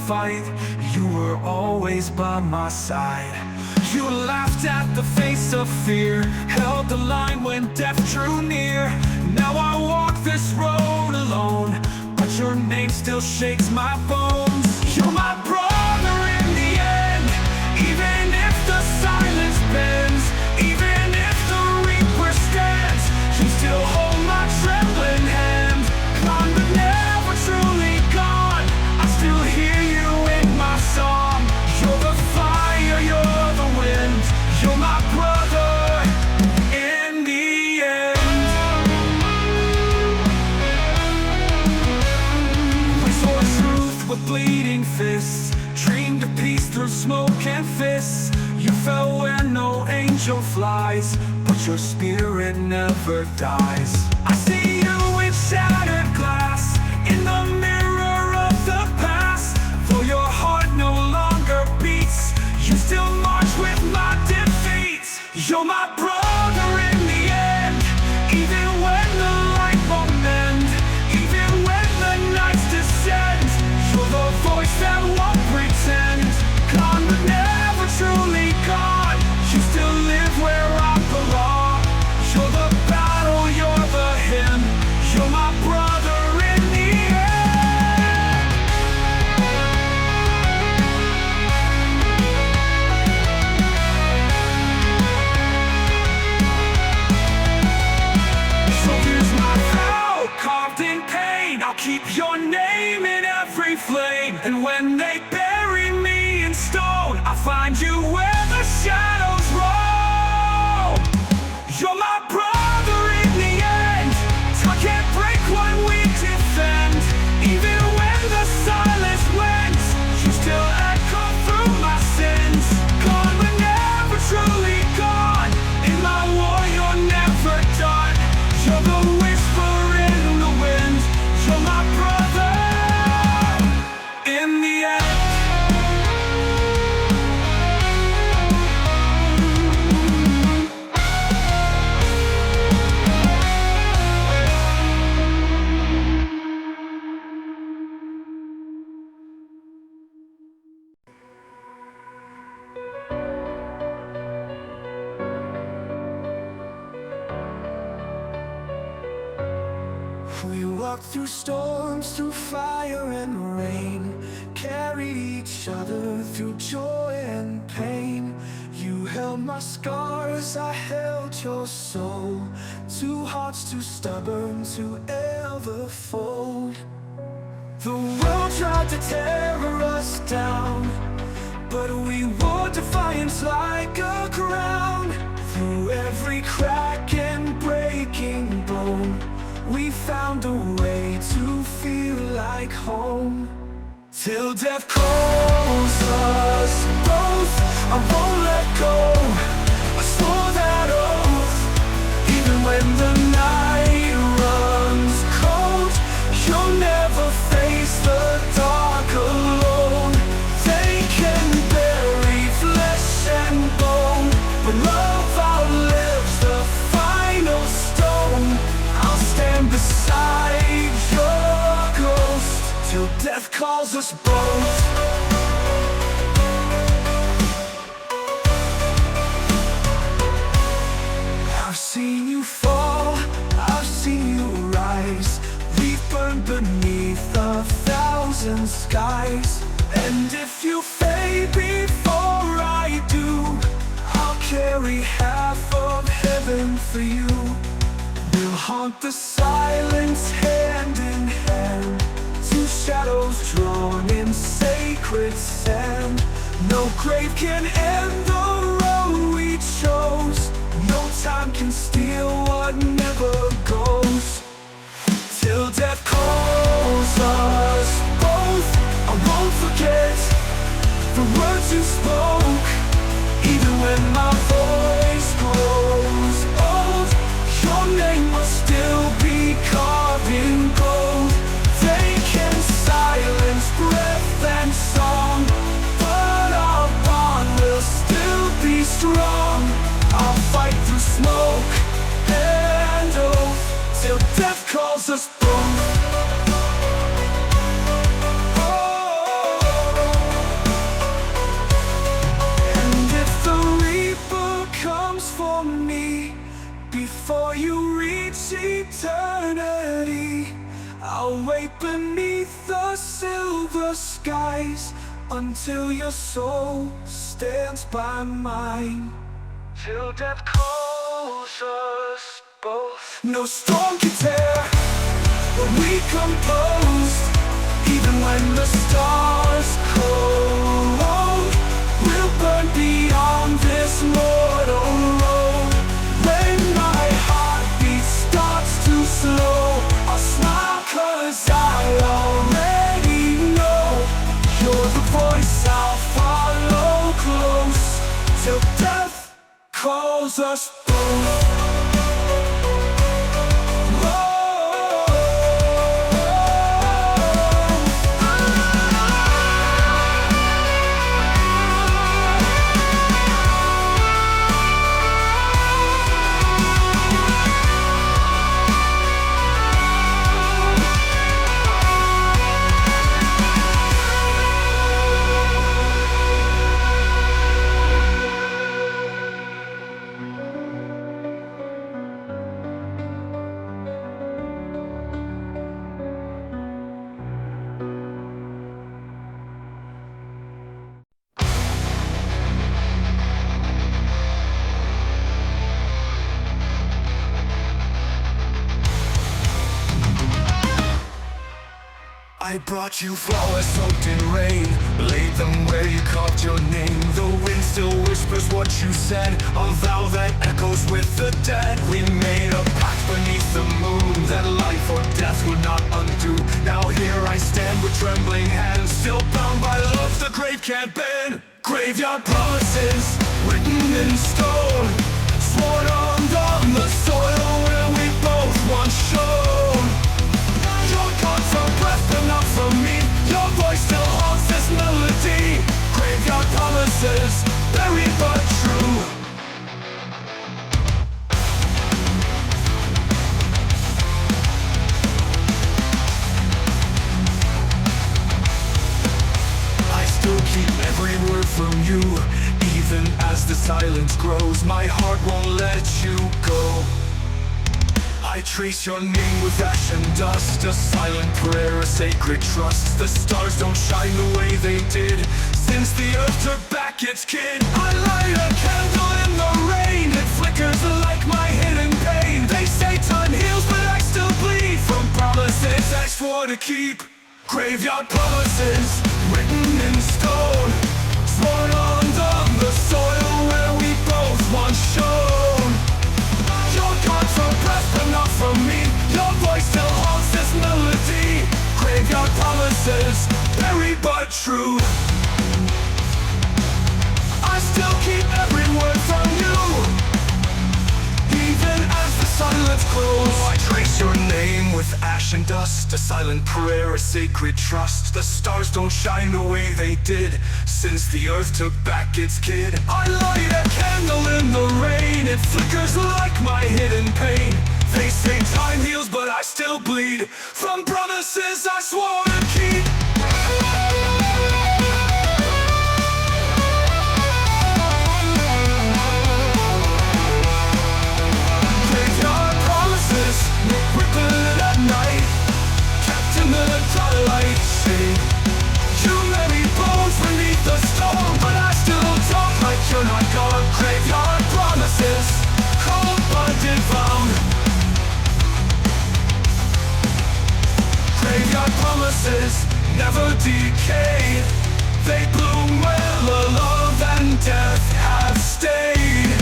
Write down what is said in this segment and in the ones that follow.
fight, you were always by my side. You laughed at the face of fear, held the line when death drew near. Now I walk this road alone, but your name still shakes my bones. You're my brother in the end, even if the silence bends, even if the reaper stands, you still hold my trembling hand. Gone but never truly gone, I still hear you in my song. You're the fire, you're the wind, you're my brother in the end. We saw truth with bleeding fists, dreamed of peace through smoke and fists. You fell where no angel flies, but your spirit never dies. I see you in shattered glass, in the mirror of the past. Though your heart no longer beats, you still march with my defeats. You're my brother in the end, even when the light won't mend, even when the nights descend. You're the voice that won't pretend, gone but never truly gone. You still live where I belong. You're the battle, you're the hymn, you're my brother in the end. So here's my vow, carved in pain, I'll keep your name in every flame. And when they bury me in stone, I'll find you where the shadows roam. You're my brother in the end, time can't break what we defend. Even when the silence wins, you still echo through my sins. Gone but never truly gone, in my war you're never done. You're the whisper in the wind, you're my brother in the end. We walked through storms, through fire and rain, carried each other through joy and pain. You held my scars, I held your soul. Two hearts too stubborn to ever fold. The world tried to tear us down, but we wore defiance like a crown. Through every crack and breaking bone, we found a way to feel like home. Till death calls us both, I won't let go. I swore that oath, even when the night runs cold. You'll never face the dark alone. They can bury flesh and bone, but love outlives the final stone. I'll stand beside your ghost till death calls us both. I've seen you fall, I've seen you rise. We've burned beneath 1,000 skies. And if you fade before I do, I'll carry half of heaven for you. We'll haunt the silence hand in hand, two shadows drawn in sacred sand. No grave can end the road we chose, no time can steal what never goes. Till death calls us both, I won't forget the words you spoke. Even when my voice grows old, your name will still be carved in gold. They can silence breath and song, but our bond will still be strong. I'll fight through smoke and oath till death calls us both. Oh. you reach eternity. I'll wait beneath the silver skies until your soul stands by mine. Till death calls us both. No storm can tear when we compose. Even when the stars cold, we'll burn beyond this mortal road. When my heartbeat starts to slow, I'll smile 'cause I already know you're the voice I'll follow close till death calls us both. I brought you flowers soaked in rain, laid them where you carved your name. The wind still whispers what you said, a vow that echoes with the dead. We made a pact beneath the moon that life or death would not undo. Now here I stand with trembling hands, still bound by love the grave can't bend. Graveyard promises written in stone, sworn on the soil where we both once shone. Your God for breath but not for me, your voice still haunts this melody. Graveyard promises, buried but true. I still keep every word from you, even as the silence grows. My heart won't let you go. I trace your name with ash and dust, a silent prayer, a sacred trust. The stars don't shine the way they did since the earth took back its kid. I light a candle in the rain, it flickers like my hidden pain. They say time heals but I still bleed from promises I swore to keep. Graveyard promises written in stone, sworn on the soil where we both once shone. Your God for breath but not from me, your voice still haunts this melody. Graveyard promises, buried but true. I still keep every word from you, even as the silence grows. I trace your name with ash and dust, a silent prayer, a sacred trust. The stars don't shine the way they did since the earth took back its kid. I light a candle in the rain, it flickers like my hidden pain. They say time heals but I still bleed from promises I swore to keep. Graveyard promises, rippling at night, kept in the twilight shade. You may be bones beneath the storm, but I still talk like you're not God. Graveyard promises, cold blooded bound. Graveyard promises never decay. They bloom where love and death have stayed.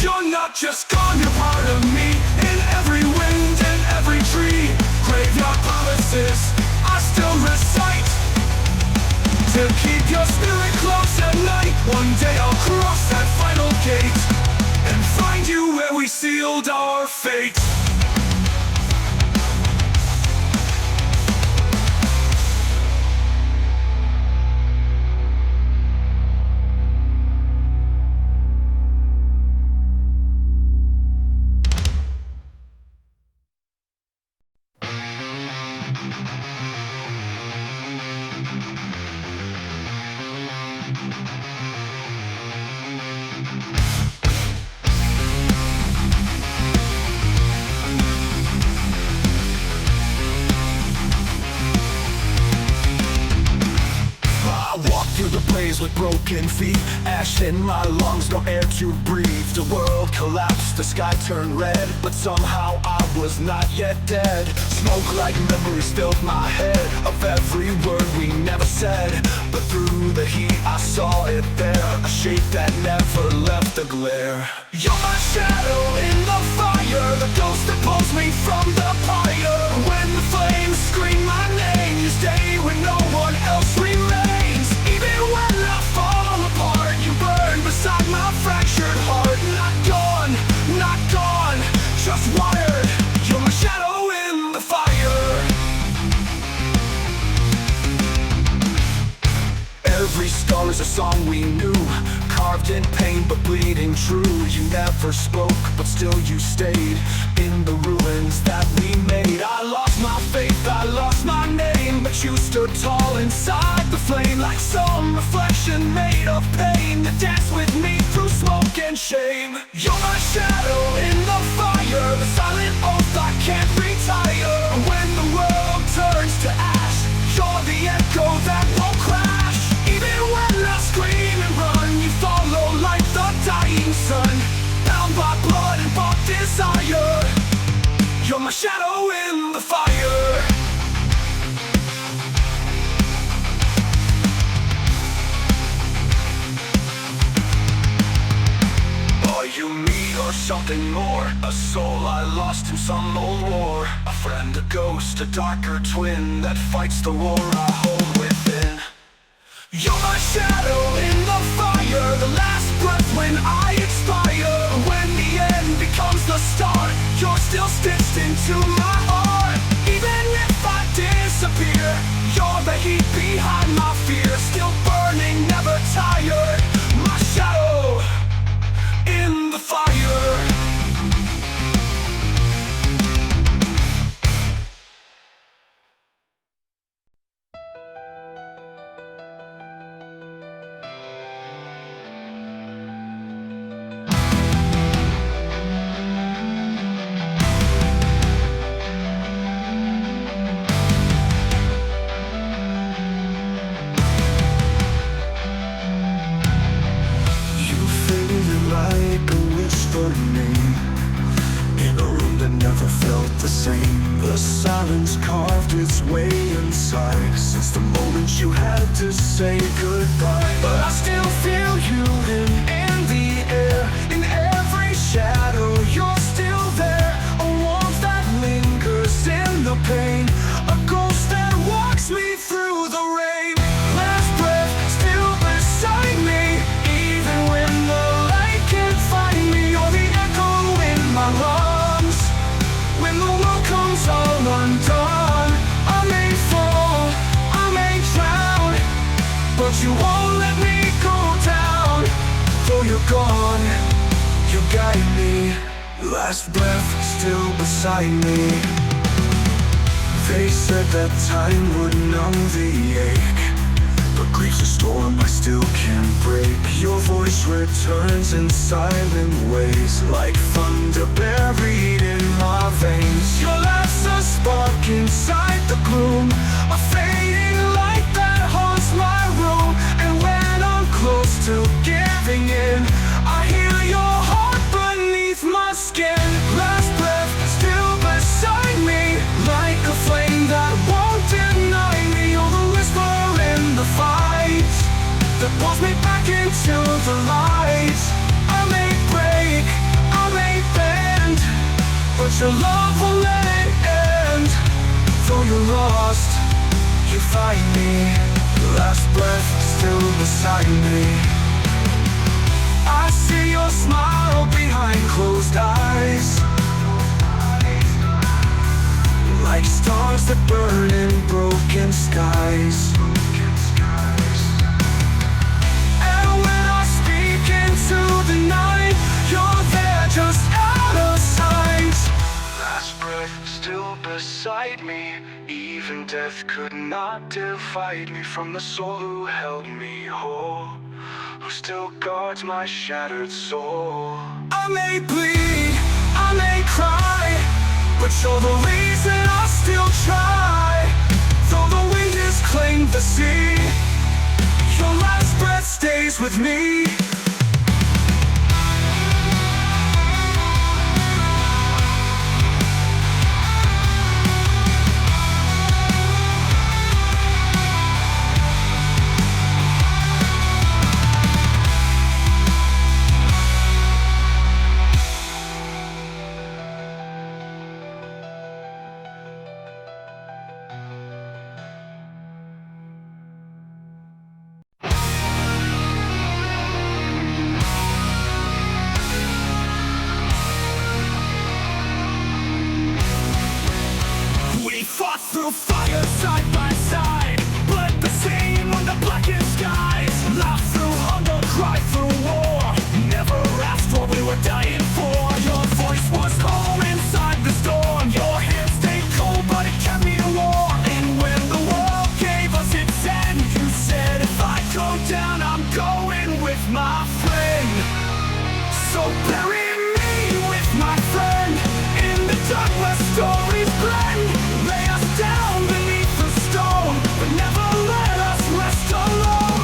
You're not just gone, you're part of me, in every wind, in every tree. Graveyard promises I still recite, to keep your spirit close at night. One day I'll cross that final gate and find you where we sealed our fate. broken feet, ash in my lungs, no air to breathe. The world collapsed, the sky turned red, but somehow I was not yet dead. Smoke like memories filled my head of every word we never said, but through the heat I saw it there, a shape that never left the glare. You're my shadow in the fire, the ghost that pulls me from the pyre. When the flames scream my name, you stay when no one else remains. Even when I fall apart, you burn beside my fractured heart. Not gone, not gone, just wired. You're my shadow in the fire. Every scar is a song we knew, carved in pain but bleeding true. You never spoke, but still you stayed in the ruins that we made. I lost my faith, I lost my name, but you stood tall inside the flame, like some reflection made of pain that danced with me through smoke and shame. You're my shadow in the fire, the silent oath I can't retire. When the world turns to ash, you're the echo that won't crash. Even when I scream and run, you follow like the dying sun, bound by blood and bought desire. You're my shadow in the fire. Are you me or something more? A soul I lost in some old war, a friend, a ghost, a darker twin that fights the war I hold within. You're my shadow in the fire, the last breath when I expire. When the end becomes the start, you're still stitched into my heart. Even if I disappear, you're the heat behind my fear, still burning, never tired. My shadow in the fire. Like a whispered name in a room that never felt the same. The silence carved its way inside since the moment you had to say goodbye. But I still feel you in the air, in every shadow. You're still there, a warmth that lingers in the pain, a ghost that walks me through the rain. Last breath still beside me, even when the find me. You're the echo in my lungs. When the world comes all undone, I may fall, I may drown, but you won't let me go down. Though you're gone, you guide me. Last breath still beside me. They said that time would numb the ache, but grief's a storm I still can't break. Your voice returns in silent ways, like thunder buried in my veins. Your laugh's a spark inside the gloom, a fading light that haunts my room. And when I'm close to giving in, I hear your heart beneath my skin. Last breath still beside me, like a flame that won't deny me. You're the whisper in the fight that pulls me back into the light. I may break, I may bend, but your love won't let it end. Though you're lost, you find me. Last breath still beside me. I see your smile behind closed eyes, like stars that burn in broken skies. And when I speak into the night, you're there just out of sight. Last breath still beside me, even death could not divide me from the soul who held me whole, who still guards my shattered soul. I may bleed, I may cry, but you're the reason I still try. Though the wind has claimed the sea, The last breath stays with me. Through fire side by side, bled the same on the blackest skies. Laugh through hunger, cry through war. Never asked what we were dying for. Your voice was home inside the storm. Your hands stayed cold, but it kept me warm. And when the world gave us its end, you said, if I go down, I'm going with my friend. So bury me with my friend in the dark where stories blend. Lay us down beneath the stone, but never let us rest alone.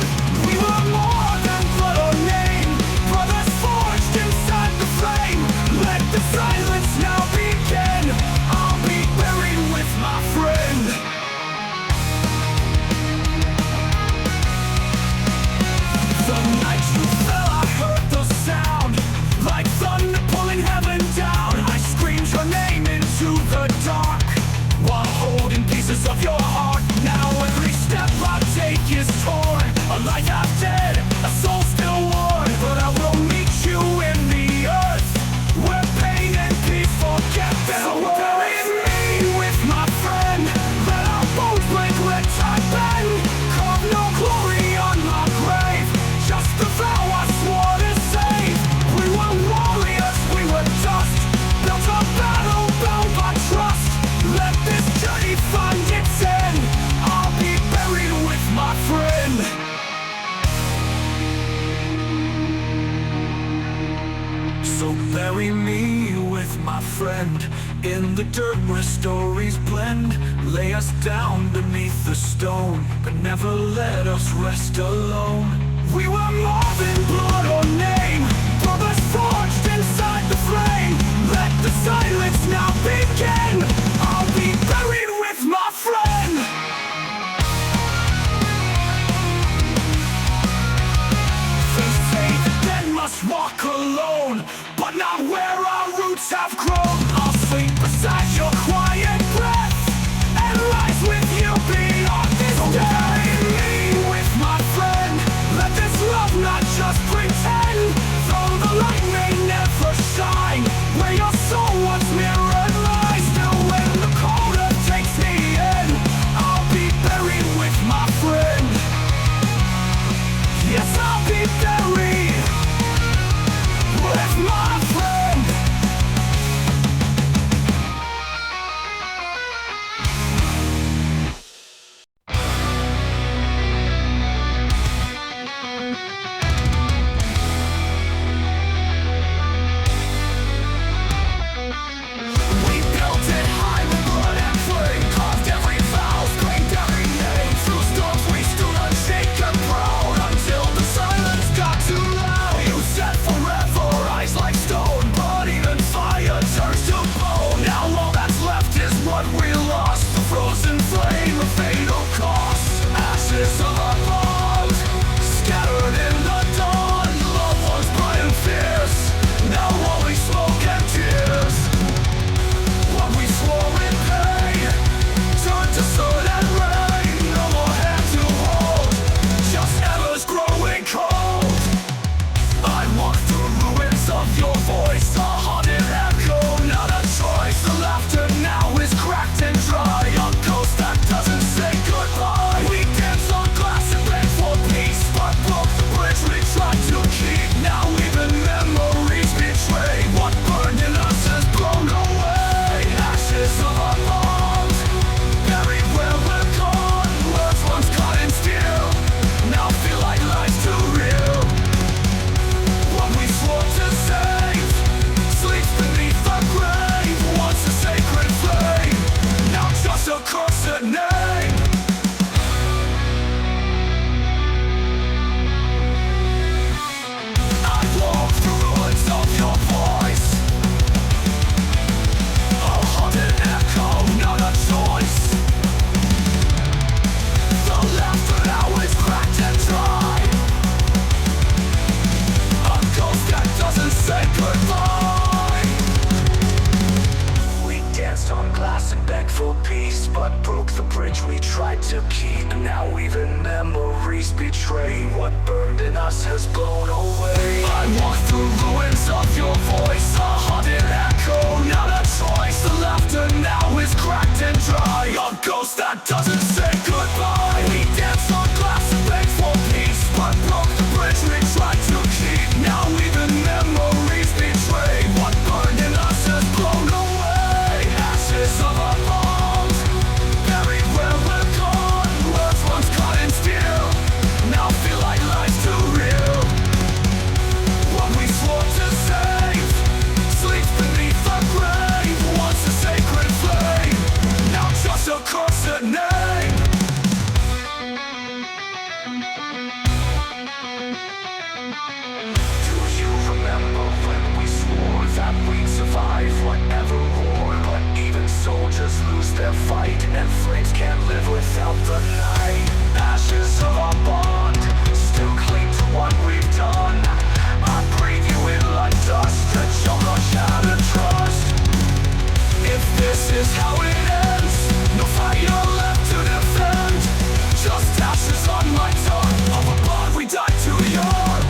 We were more than blood or name, brothers forged inside the flame. Let the silence now begin. I'll be buried with my friend. The night you fell, I heard the sound, like thunder pulling heaven down. I screamed your name into the dark, while holding pieces of your heart. Now every step I take is torn, a life half dead, a soul still worn. But I will meet you in the earth, where pain and peace forget their worth. So bury me with my friend, let our bones break, let time bend. Carve no glory on my grave, just the vow I swore to save. We were warriors, we were dust, built a battle bound by trust. Let this journey find its end. I'll be buried with my friend. So bury me with my friend in the dirt where stories blend. Lay us down beneath the stone, but never let us rest alone. We were more than blood or name, brothers forged inside the flame. Let the silence now begin. I'll be buried with my friend. They say the dead must walk alone, but not where our roots have grown. I'll sleep beside your quiet breath and rise with you beyond this day. Bury me with my friend, let this love not just pretend. Though the light may never shine, where your soul once mirrored lies. Still when the cold earth takes me in, I'll be buried with my friend. Yes, I'll be buried with my friend. goodbye. We danced on glass and begged for peace, but broke the bridge we tried to keep. Now even memories betray. What burned in us has blown away. I walk through ruins of your voice, a haunted echo, not a choice. The laughter now is cracked and dry, a ghost that doesn't say goodbye. We danced on glass and begged for peace, but broke the bridge we tried to keep. Now even memories betray. What burned in us has blown away. Ashes of our bones, buried where we're gone. Words once caught in steel, now feel like lies too real. What we swore to save sleeps beneath the grave. Once a sacred flame, now just a cursed name. Do you remember when we swore that we'd survive whatever war? But even soldiers lose their fight, and flames can't live without the night. Ashes of our bond still cling to what we've done. I breathe you in like dust, that you'll not shatter trust. If this is how it ends, no fire left to defend. Just ashes on my tongue of a bond we died too young.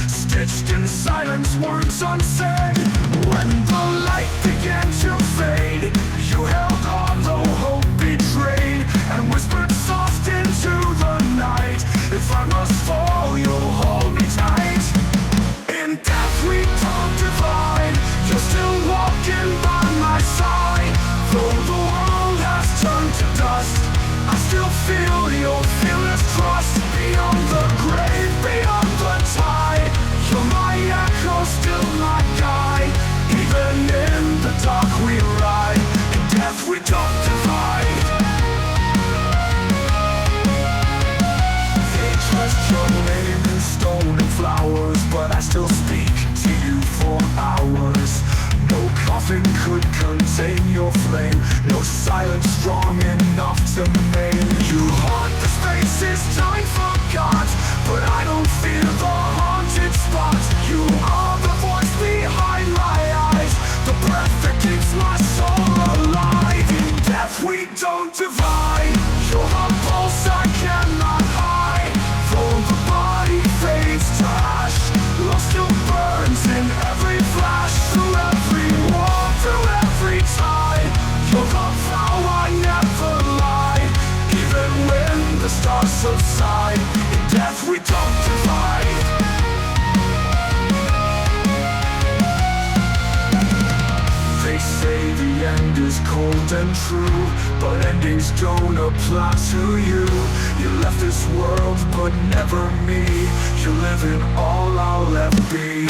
Stitched in silence, words unsaid. When the light began to fade, you held on though hope betrayed, and whispered soft into the night, if I must fall, you'll hold me tight. In death we don't divide, you're still walking by my side. Though the world has turned to dust, I still feel your fearless trust. Beyond the grave, beyond the tide, you're my echo, still my guide. Even in the dark we ride, in death we don't divide. They trust your name in stone and flowers, but I still speak to you for hours. No coffin could contain your flame, no silence strong enough to maim. You haunt the spaces time forgot, but I don't fear the haunted spot. You are the voice behind my eyes, the breath that keeps my soul alive. In death we don't divide, you're the pulse I cannot hide. Though the body fades to ash, love still burns in every flash. Through every war, through every tide, you're the vow I never lied. Even when the stars subside, in death we don't divide. They say the end is cold and true, but endings don't apply to you. You left this world, but never me. You live in all I'll ever be.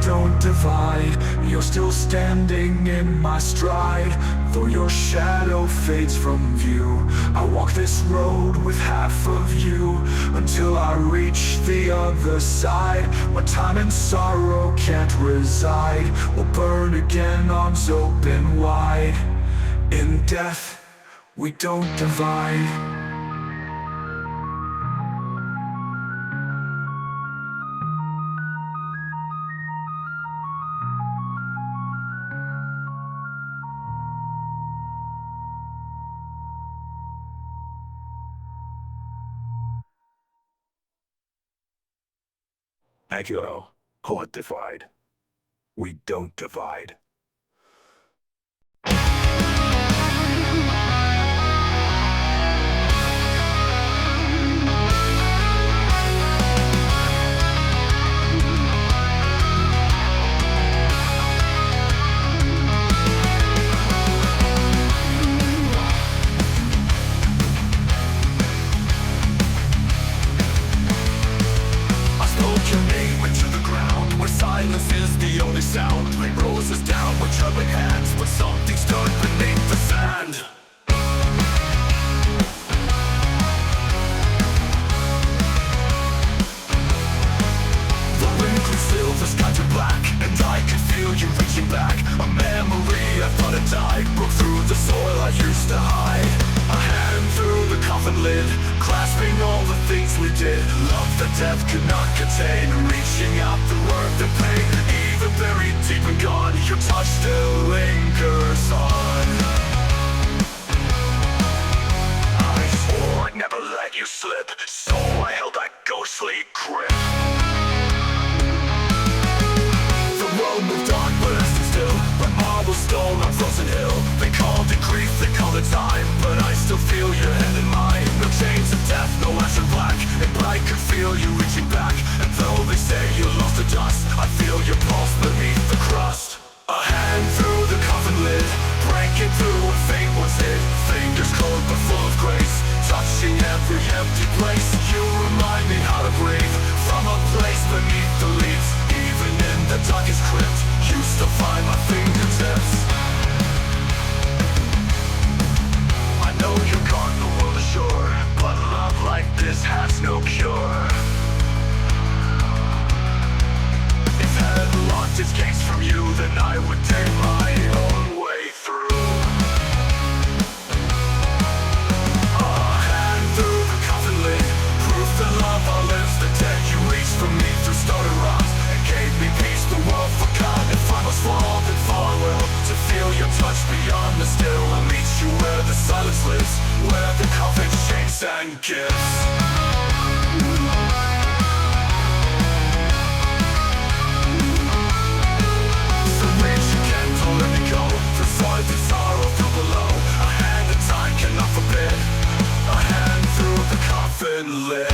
Don't divide, you're still standing in my stride. Though your shadow fades from view, I walk this road with half of you, until I reach the other side. Where time and sorrow can't reside, we'll burn again, arms open wide. In death, we don't divide. Echo, Court divide. We don't divide. silence is the only sound. Lay roses down with trembling hands, but something stood beneath the sand. The wind could fill the sky to black, and I could feel you reaching back. A memory I thought had died broke through the soil I used to hide. A hand through the coffin lid, clasping all the things we did. Love that death could not contain, reaching out through worth and pain. Even buried deep and gone, your touch still lingers on. I swore I'd never let you slip, so I held that ghostly grip. The road moved on, but I stood still. By marble stone on frozen hill. They called it grief, they called it time, but I still feel your hand in mine. No chains of death, no ash and black, and I could feel you reaching back. And though they say you lost the dust, I feel your pulse beneath the crust. A hand through the coffin lid, breaking through what fate was hid. Fingers cold but full of grace, touching every empty place. You remind me how to breathe, from a place beneath the leaves. Even in the darkest crypt, you still find my fingertips. I know you're gone, the world is sure, but love like this has no cure. If heaven locked its gates from you, then I would take my own way through. A hand through the coffin lid, proof that love outlives the dead. You reached for me through stone and rocks, and gave me peace the world forgot. If I must fall, then fall I will, to feel your touch beyond the still. I'll meet you where the silence lives, where the coffin shakes and gives. So reach your candle, let me go, the void, the sorrow from below. A hand that time cannot forbid, a hand through the coffin lid.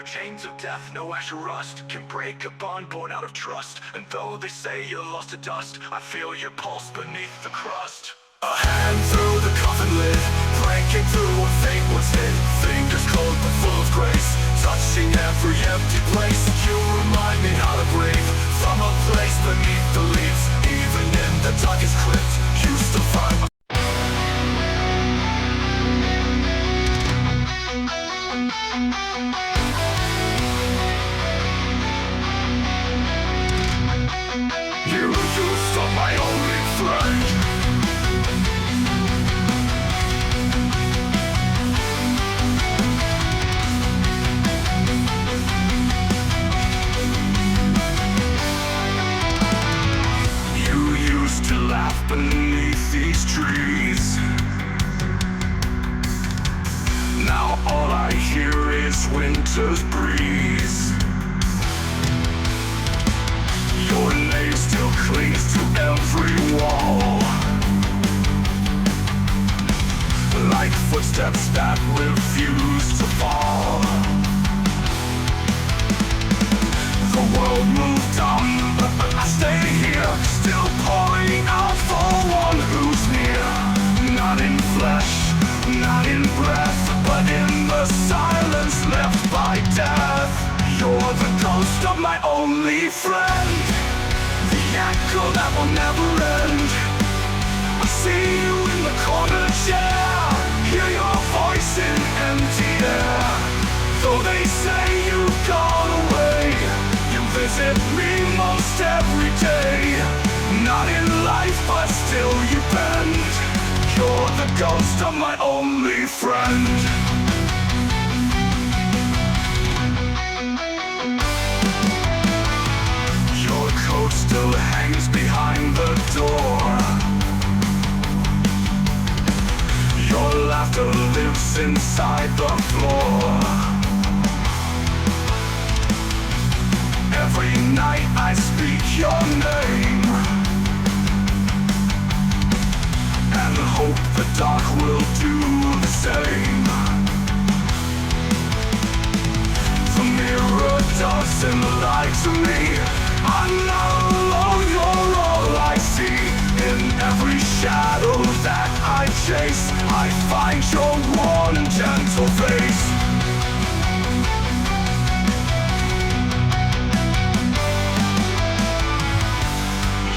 Chains of death, no ash or rust, can break a bond born out of trust. And though they say you're lost to dust, I feel your pulse beneath the crust. A hand through the coffin lid, breaking through what fate was hid. Fingers cold but full of grace, touching every empty place. You remind me how to breathe, from a place beneath the leaves. Even in the darkest crypt, you still find my my only friend. You used to laugh beneath these trees. Now all I hear is winter's breeze. Your name still clings to every wall, like footsteps that refuse to fall. The world moved on, but I stay here, still pouring out for one who's near. Not in flesh, not in breath, but in the silence left by death. You're the ghost of my only friend, the echo that will never end. I see you in the corner chair, hear your voice in empty air. Though they say you've gone away, you visit me most every Not in life, but still you bend. You're the ghost of my only friend. Your coat still hangs behind the door. Your laughter lives inside the floor. Every night I speak your name and hope the dark will do the same. The mirror doesn't lie to me. I'm not alone, you're all I see. In every shadow that I chase, I find your warm and gentle face.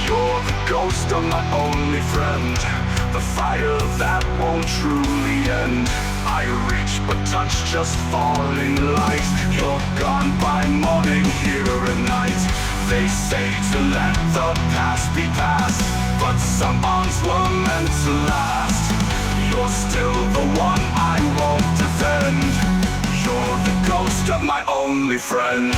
You're the ghost of my only friend, the fire that won't truly end. I reach but touch just falling light. You're gone by morning, here at night. They say to let the past be past, but some bonds were meant to last. You're still the one I won't defend. You're the ghost of my only friend.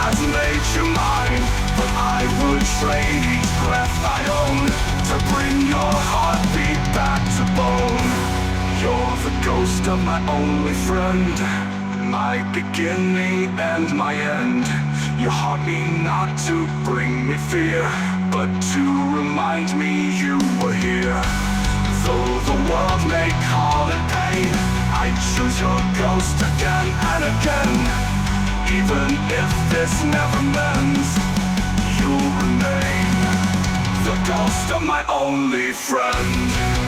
Has made you mine, but I would trade each breath I own to bring your heartbeat back to bone. You're the ghost of my only friend, my beginning and my end. You haunt me not to bring me fear, but to remind me you were here. Though the world may call it pain, I choose your ghost again and again. Even if this never mends, you'll remain the ghost of my only friend.